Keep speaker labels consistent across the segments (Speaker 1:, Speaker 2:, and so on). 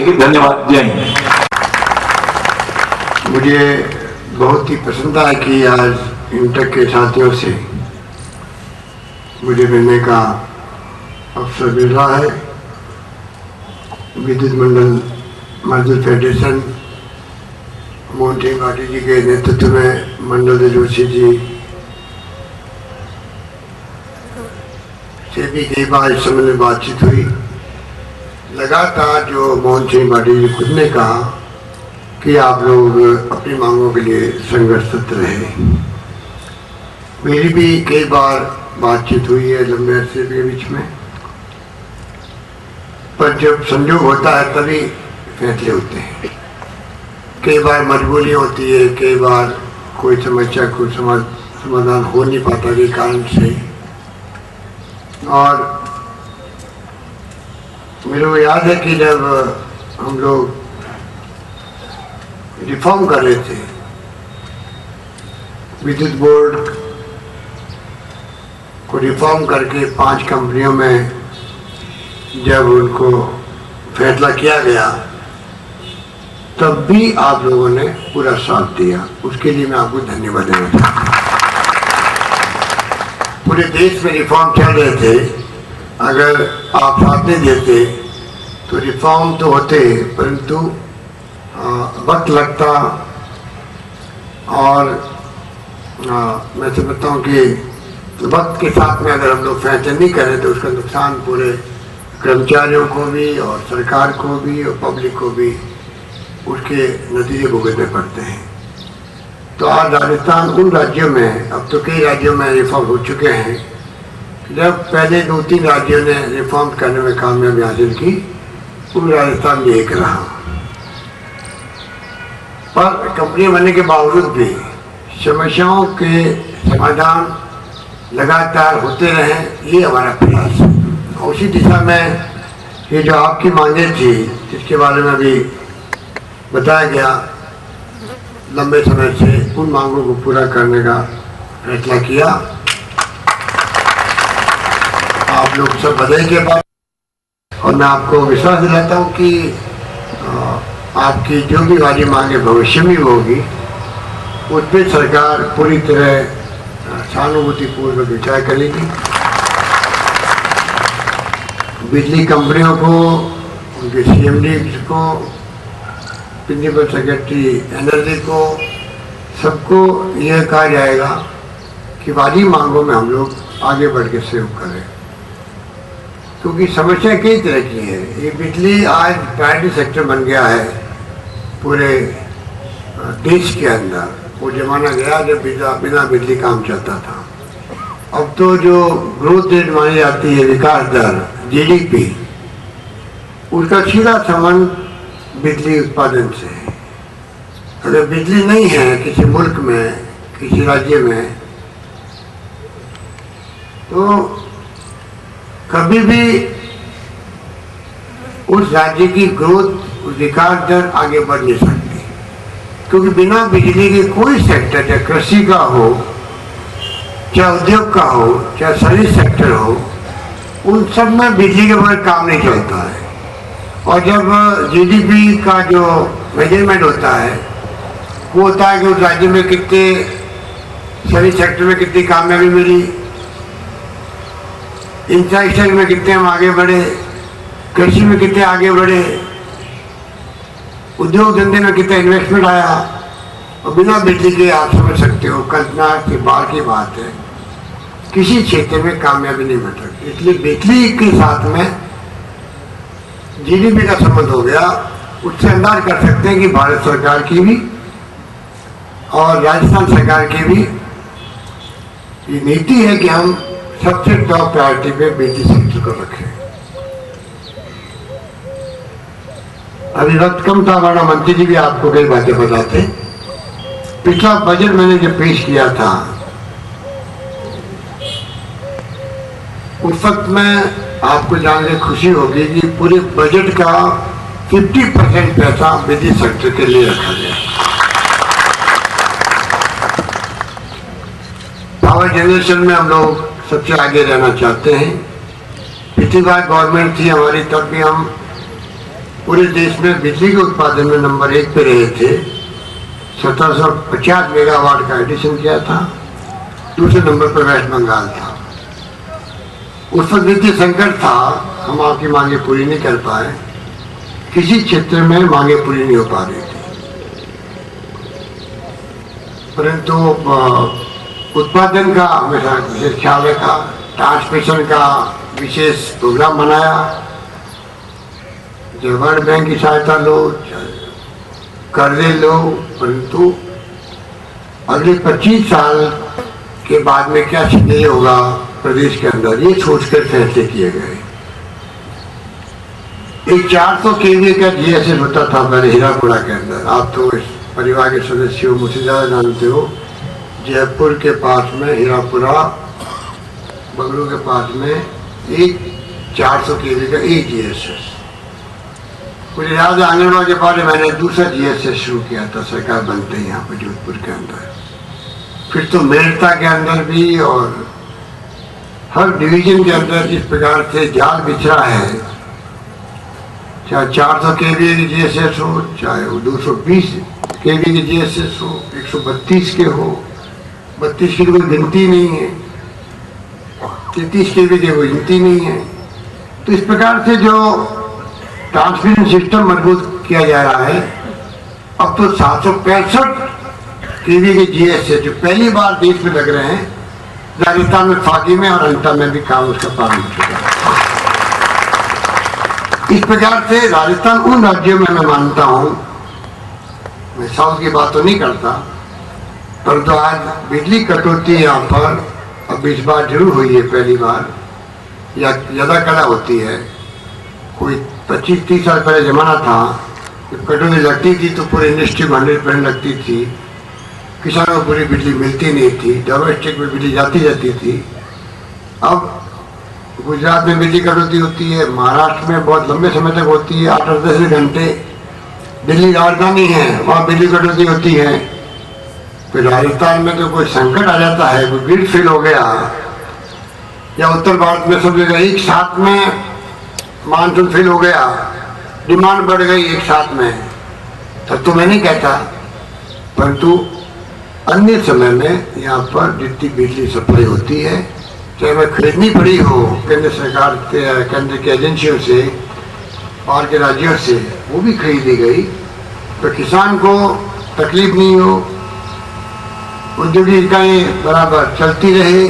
Speaker 1: सकेगी। धन्यवाद, जय हिंद।
Speaker 2: मुझे बहुत ही पसंद आया कि आज इंटक के साथियों से मुझे मिलने का अवसर मिल रहा है। विद्युत मंडल मजदूर फेडरेशन मोहन सिंह भाटी जी के नेतृत्व में मंडल जोशी जी से भी कई बार इस संबंध में बातचीत हुई। लगातार जो मोहन सिंह भाटी जी खुद ने कहा कि आप लोग अपनी मांगों के लिए संघर्षरत रहे। मेरी भी कई बार बातचीत हुई है लंबे अरसे के बीच में, पर जब संयोग होता है तभी फैसले होते हैं। कई बार मजबूरी होती है, कई बार कोई समस्या को समाधान हो नहीं पाता के कारण से। और मेरे को याद है कि जब हम लोग रिफॉर्म कर रहे थे विद्युत बोर्ड को रिफॉर्म करके 5 कंपनियों में जब उनको फैसला किया गया तब भी आप लोगों ने पूरा साथ दिया। उसके लिए मैं आपको धन्यवाद देना चाहता हूँ। पूरे देश में रिफॉर्म चल रहे थे, अगर आप साथ नहीं देते तो रिफॉर्म तो होते परंतु वक्त लगता। और मैं समझता हूँ कि वक्त के साथ में अगर हम लोग फैसले नहीं करें तो उसका नुकसान पूरे कर्मचारियों को भी और सरकार को भी और पब्लिक को भी उसके नतीजे भुगतने पड़ते हैं। तो आज राजस्थान उन राज्यों में, अब तो कई राज्यों में रिफॉर्म हो चुके हैं, जब पहले 2-3 राज्यों ने रिफॉर्म करने में कामयाबी हासिल की, उन राजस्थान भी एक रहा। पर कंपनी बनने के बावजूद भी समस्याओं के समाधान लगातार होते रहे, ये हमारा प्रयास है। उसी दिशा में ये जो आपकी मांगे थी जिसके बारे में भी बताया गया, लंबे समय से उन मांगों को पूरा करने का फैसला किया। आप लोग सब बधाई के बाद, और मैं आपको विश्वास दिलाता हूँ कि आपकी जो भी वाली मांगे भविष्य में होगी उस पर सरकार पूरी तरह सहानुभूतिपूर्वक विचार करेगी। बिजली कंपनियों को, उनके CMD को, प्रिंसिपल सेक्रेटरी एनर्जी को, सबको यह कहा जाएगा कि वाली मांगों में हम लोग आगे बढ़ के सहयोग करें, क्योंकि समस्या कई तरह की है। ये बिजली आज प्राइवेट सेक्टर बन गया है पूरे देश के अंदर। वो जमाना गया जब बिना बिजली काम चलता था। अब तो जो ग्रोथ रेट मानी जाती है, विकास दर, GDP, उसका सीधा संबंध बिजली उत्पादन से है। अगर बिजली नहीं है किसी मुल्क में, किसी राज्य में, तो कभी भी उस राज्य की ग्रोथ, विकास दर आगे बढ़ नहीं सकती। क्योंकि बिना बिजली के कोई सेक्टर, चाहे कृषि का हो, चाहे उद्योग का हो, चाहे सर्विस सेक्टर हो, उन सब में बिजली के बगैर काम नहीं चलता है। और जब GDP का जो मेजरमेंट होता है वो होता है कि उस राज्य में कितने सर्विस सेक्टर में कितनी कामयाबी मिली, इंफ्रास्ट्रक्चर में कितने हम आगे बढ़े, कृषि में कितने आगे बढ़े, उद्योग धंधे में कितना इन्वेस्टमेंट आया। और बिना बिजली के आप समझ सकते हो, कल्पना के बाहर की बात है, किसी क्षेत्र में कामयाबी नहीं मिल सकती। इसलिए बिजली के साथ में GDP का संबंध हो गया। उससे अंदाज कर सकते हैं कि भारत सरकार की भी और राजस्थान सरकार की भी ये नीति है कि हम सबसे टॉप प्रायोरिटी पे बिजली सेक्टर को रखें। अभी वक्त कम था, हमारा मंत्री जी भी आपको कई बातें बताते। पिछला बजट मैंने जो पेश किया था उस वक्त में आपको जानकर खुशी होगी कि पूरे बजट का 50% पैसा बिजली सेक्टर के लिए रखा गया। पावर जनरेशन में हम लोग सबसे आगे रहना चाहते हैं। पिछली बार गवर्नमेंट थी हमारी, तब भी हम पूरे देश में बिजली के उत्पादन में नंबर 1 पे रहे थे। 1750 मेगावाट का एडिशन किया था। दूसरे नंबर पर वेस्ट बंगाल था। उस वक्त वित्तीय संकट था, हम आपकी मांगे पूरी नहीं कर पाए, किसी क्षेत्र में मांगे पूरी नहीं हो पा रही थी। परंतु उत्पादन का हमेशा विशेष ख्याल रखा, ट्रांसमिशन का विशेष प्रोग्राम बनाया, चाहे वर्ल्ड बैंक की सहायता लो, कर्जे लो, परंतु अगले 25 साल के बाद में क्या स्थिति होगा प्रदेश के अंदर, ये सोचकर फैसले किए गए। एक 400 केवी का जीएसएस होता था पहले हीरापुरा के अंदर। आप तो इस परिवार के सदस्य हो, मुझसे ज्यादा जानते हो। जयपुर के पास में हीरापुरा, बंगलुरु के पास में एक 400 केवी का एक जीएसएस। मुझे याद है आंगनबाड़ी के पास मैंने दूसरा जीएसएस शुरू किया था सरकार बनते ही यहाँ पर जोधपुर के अंदर। फिर तो मेरठा के अंदर भी और हर डिवीजन के अंदर जिस प्रकार से जाल बिछरा है, चाहे 400 केवी की जीएसएस हो, चाहे वो 220 केवी की जीएसएस हो, 132 के हो, 32 की कोई गिनती नहीं है, 33 केवी की कोई गिनती नहीं है। तो इस प्रकार से जो ट्रांसमिशन सिस्टम मजबूत किया जा रहा है, अब तो 765 केवी के जीएसएस जो पहली बार देश में लग रहे हैं, राजस्थान में फागी में और अंता में भी काम उसका प्रारंभ हो चुका है। इस प्रकार से राजस्थान उन राज्यों में मैं मानता हूं, मैं साउथ की बात तो नहीं करता, परंतु आज बिजली कटौती यहाँ पर अब इस बार जरूर हुई है, पहली बार या ज्यादा कड़ा होती है। कोई 25-30 साल पहले जमाना था, जब कटौती लगती थी तो पूरी इंडस्ट्री में 100% लगती थी, किसानों को पूरी बिजली मिलती नहीं थी, डोमेस्टिक में बिजली जाती थी। अब गुजरात में बिजली कटौती होती है, महाराष्ट्र में बहुत लंबे समय तक होती है, 8-10 घंटे। दिल्ली राजधानी है, वहाँ बिजली कटौती होती है। फिर राजस्थान में तो कोई संकट आ जाता है, कोई ग्रिड फेल हो गया, या उत्तर भारत में सब जगह एक साथ में मानसून फेल हो गया, डिमांड बढ़ गई एक साथ में, तब तो मैं नहीं कहता, परंतु अन्य समय में यहाँ पर जितनी बिजली सप्लाई होती है, चाहे वह खरीदनी पड़ी हो केंद्र सरकार के, केंद्र की एजेंसियों से, बाहर के राज्यों से, वो भी खरीदी गई, तो किसान को तकलीफ नहीं हो, औद्योगिक इकाइयाँ बराबर चलती रहे,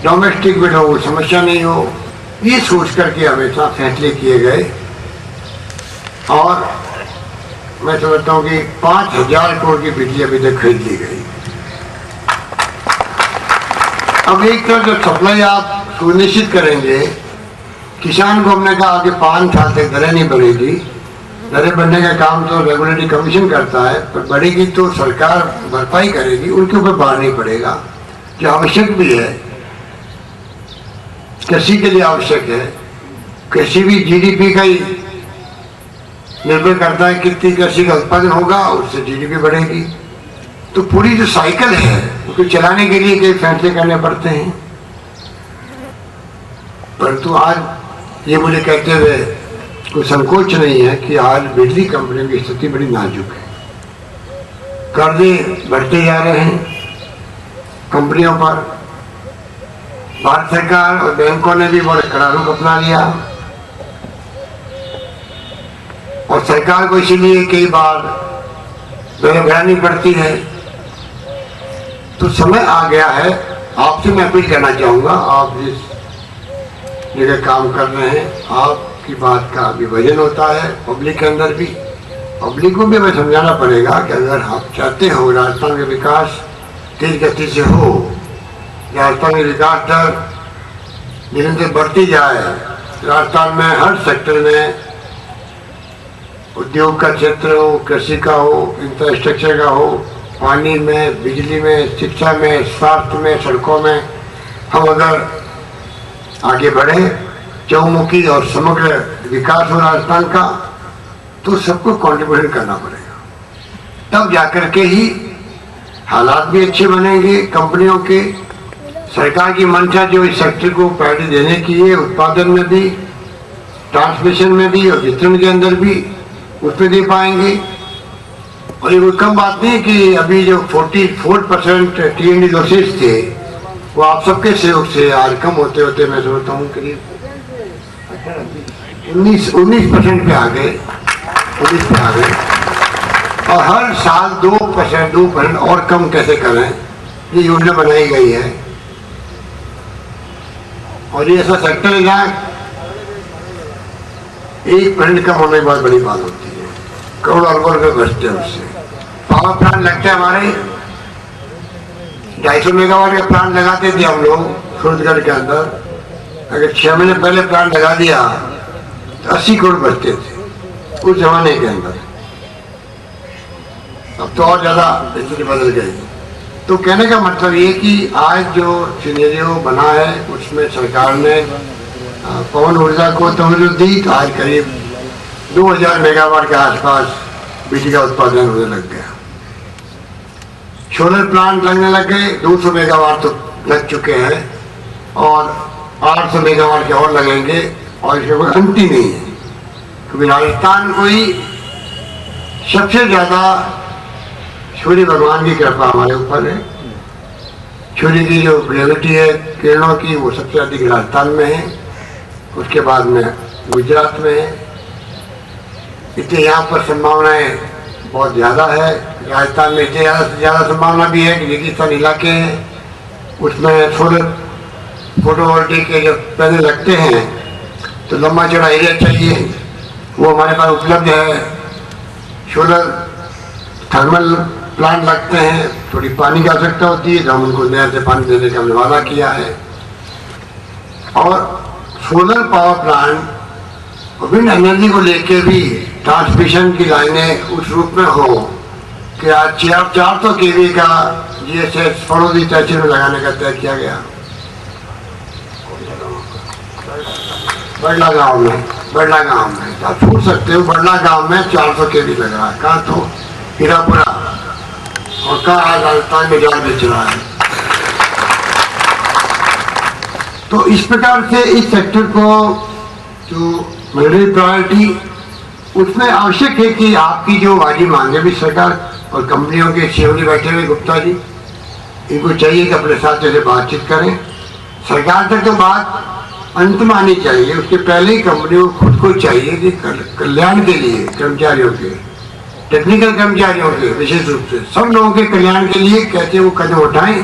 Speaker 2: डोमेस्टिक में हो समस्या नहीं हो, ये सोच करके हमेशा फैसले किए गए। और मैं समझता हूँ कि 5000 करोड़ की बिजली अभी तक खरीद ली गई। अब एक तरफ जब सप्लाई आप सुनिश्चित करेंगे, किसान को हमने कहा कि 5 साल तक दरें नहीं बढ़ेगी, दरें बढ़ने का काम तो रेगुलेटरी कमीशन करता है, पर बढ़ेगी तो सरकार भरपाई करेगी, उनके ऊपर भार नहीं पड़ेगा, जो आवश्यक भी है, कृषि के लिए आवश्यक है। कृषि भी जीडीपी का ही निर्भर करता है, कितनी कृषि का उत्पादन होगा उससे जीडीपी बढ़ेगी। तो पूरी जो साइकिल है उसको चलाने के लिए कई फैसले करने पड़ते हैं। परंतु आज ये मुझे कहते हुए कोई संकोच नहीं है कि आज बिजली कंपनियों की स्थिति बड़ी नाजुक है। कर्जे बढ़ते जा रहे हैं कंपनियों पर। भारत सरकार और बैंकों ने भी बड़े कड़ा रुख अपना लिया, और सरकार को इसीलिए कई बार दरें बढ़ानी पड़ती है। तो समय आ गया है, आपसे मैं अपील करना चाहूँगा, आप जिस जगह काम कर रहे हैं, आपकी बात का विभाजन होता है पब्लिक के अंदर भी। पब्लिक को भी हमें समझाना पड़ेगा कि अगर आप चाहते हो राजस्थान का विकास तेज गति से हो, राजस्थान की विकास दर निरंतर बढ़ती जाए, राजस्थान में हर सेक्टर में, उद्योग का क्षेत्र हो, कृषि का हो, इंफ्रास्ट्रक्चर का हो, पानी में, बिजली में, शिक्षा में, स्वास्थ्य में, सड़कों में, हम अगर आगे बढ़े, चौमुखी और समग्र विकास हो राजस्थान का, तो सबको कॉन्ट्रीब्यूशन करना पड़ेगा। तब जाकर के ही हालात भी अच्छे बनेंगे कंपनियों के। सरकार की मंशा जो इस सेक्टर को प्रायोरिटी देने की है, उत्पादन में भी, ट्रांसमिशन में भी और वितरण के अंदर भी उसमें दे पाएंगे। और ये कोई कम बात नहीं कि अभी जो 44% TND लॉसेस थे वो आप सबके सहयोग से आज कम होते होते मैं समझता हूँ करीब 19% पे आ गए, 19 पे आ गए। और हर साल 2% और कम कैसे करें, ये योजना बनाई गई है। और ये ऐसा सेक्टर है जहाँ 1% कम होने की बहुत बड़ी बात होती है, करोड़ अरबों रुपये बचते हैं उससे। पावर प्लांट लगते हैं हमारे 250 मेगावाट का प्लांट लगाते थे हम लोग सूरजगढ़ के अंदर। अगर 6 महीने पहले प्लांट लगा दिया तो 80 करोड़ बचते थे उस जमाने के अंदर। अब तो और ज्यादा स्थिति बदल गई। तो कहने का मतलब ये कि आज जो सिनेरियो बना है उसमें सरकार ने पवन ऊर्जा को तवज्जो दी तो आज करीब 2000 मेगावाट के आसपास बिजली का उत्पादन होने लग गया। सोलर प्लांट लगने लग गए, 200 मेगावाट तो लग चुके हैं और 800 मेगावाट के और लगेंगे। और इसका कोई अंत ही नहीं है, क्योंकि राजस्थान को ही सबसे ज्यादा सूर्य भगवान की कृपा हमारे ऊपर है। सूर्य की जो ग्रेविटी है किरणों की वो सबसे अधिक राजस्थान में है, उसके बाद में गुजरात में है। इसलिए यहाँ पर संभावनाएं बहुत ज़्यादा है। राजस्थान में इतने ज़्यादा से ज़्यादा संभावना भी है कि रेगिस्तान इलाके हैं उसमें सोलर फोटोवोल्टिक के जब पैनल लगते हैं तो लंबा चौड़ा एरिया चाहिए, वो हमारे पास उपलब्ध है। सोलर थर्मल प्लांट लगते हैं, थोड़ी पानी की आवश्यकता होती है तो हम उनको नहर से पानी देने का हमने वादा किया है। और solar power plant wind energy को लेके भी ट्रांसमिशन की लाइनें उस रूप में हो कि आज 400 kV का GSS फड़ौदी तहसील में लगाने का तय किया गया। बड़ला गांव में आप पूछ सकते हो, बड़ला गांव में 400 kV लग रहा है। कहाँ तो हीरापुरा और कहाँ राजस्थान में जाल बेच रहा है। तो इस प्रकार से इस सेक्टर को जो मिलिट्री प्रायोरिटी उसमें आवश्यक है कि आपकी जो वाजिब मांगे भी सरकार और कंपनियों के सीएमडी बैठे हुए गुप्ता जी, इनको चाहिए कि अपने साथ जैसे बातचीत करें। सरकार तक तो बात अंत में आनी चाहिए, उसके पहले ही कंपनियों को खुद को चाहिए कि कल्याण के लिए कर्मचारियों के, टेक्निकल कर्मचारियों के, विशेष रूप से सब लोगों के कल्याण के लिए कैसे वो कदम उठाएं।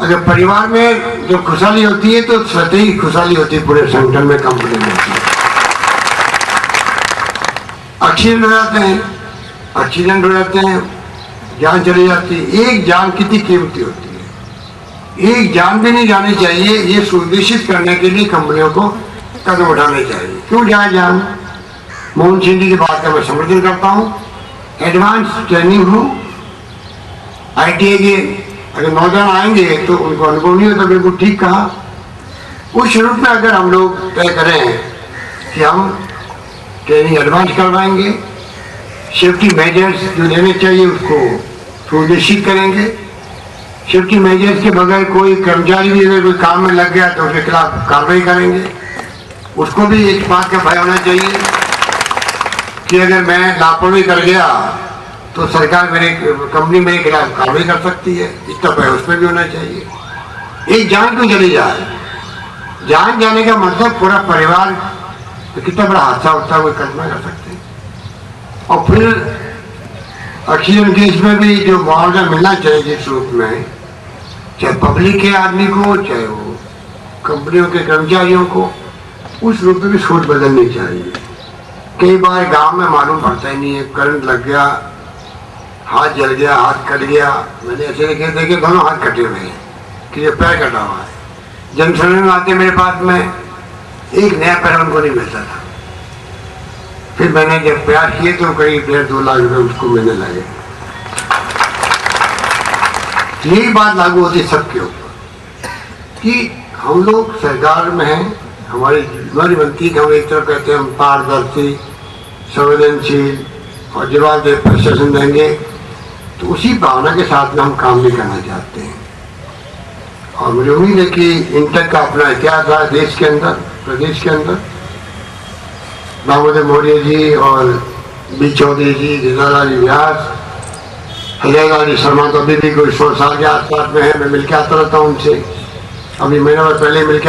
Speaker 2: अगर परिवार में जब खुशहाली होती है तो स्वतः ही खुशहाली होती है, पूरे संगठन में कंपनी में होती है। एक्सीडेंट हो जाते हैं, जान चली जाती है। एक जान कितनी कीमती होती है, एक जान भी नहीं जानी चाहिए। ये सुनिश्चित करने के लिए कंपनियों को कदम उठाने चाहिए। क्यों जाए जान? मोहन सिंह जी की बात का मैं समर्थन करता हूँ। एडवांस ट्रेनिंग हो, ITI के अगर नौजवान आएंगे तो उनको अनुभव नहीं होता, बिल्कुल ठीक कहा। उस रूप में अगर हम लोग तय करें कि हम ट्रेनिंग एडवांस करवाएंगे, सेफ्टी मेजर्स जो लेने चाहिए उसको सुनिश्चित करेंगे। सेफ्टी मेजर्स के बगैर कोई कर्मचारी भी अगर कोई काम में लग गया तो उसके खिलाफ कार्रवाई करेंगे। उसको भी इस बात का भय होना चाहिए कि अगर मैं लापरवाही कर गया तो सरकार कंपनी मेरे खिलाफ कार्रवाई कर सकती है, इतना भय उसमें भी होना चाहिए। एक जान क्यों चली जाए? जान जाने का मतलब पूरा परिवार, तो कितना बड़ा हादसा होता है वो कल्पना कर सकते हैं। और फिर एक्सीडेंट केस में भी जो मुआवजा मिलना चाहिए जिस रूप में, चाहे पब्लिक के आदमी को चाहे वो कंपनियों के कर्मचारियों को, उस रूप में भी सोच बदलनी चाहिए। कई बार गांव में मालूम पड़ता ही नहीं है, करंट लग गया, हाथ जल गया, हाथ कट गया। मैंने ऐसे देखे दोनों हाथ कटे हुए हैं कि ये पैर कटा हुआ है। जनसर्वे में आते मेरे पास में एक नया पैर उनको नहीं मिलता था। फिर मैंने जब प्रयास किए तो करीब 1.5-2 लाख रुपए उसको मिलने लगे। यही बात लागू होती है सबके ऊपर कि हम लोग सरकार में हैं, हमारी जिम्मेदारी बनती है कि हम एक तरफ कहते हैं हम पारदर्शी, संवेदनशील और जवाबदेह प्रशासन देंगे, तो उसी भावना के साथ में हम काम भी करना चाहते हैं। और मुझे उम्मीद है कि इंटक का अपना इतिहास है देश के अंदर, प्रदेश के अंदर। दामोदर मौर्य जी और बी चौधरी जी, गिरिधारी व्यास, हृदय शर्मा तो अभी भी कोई 100 साल के आसपास में है। मैं मिलके आता रहता हूँ उनसे, अभी महीना भर पहले मिलके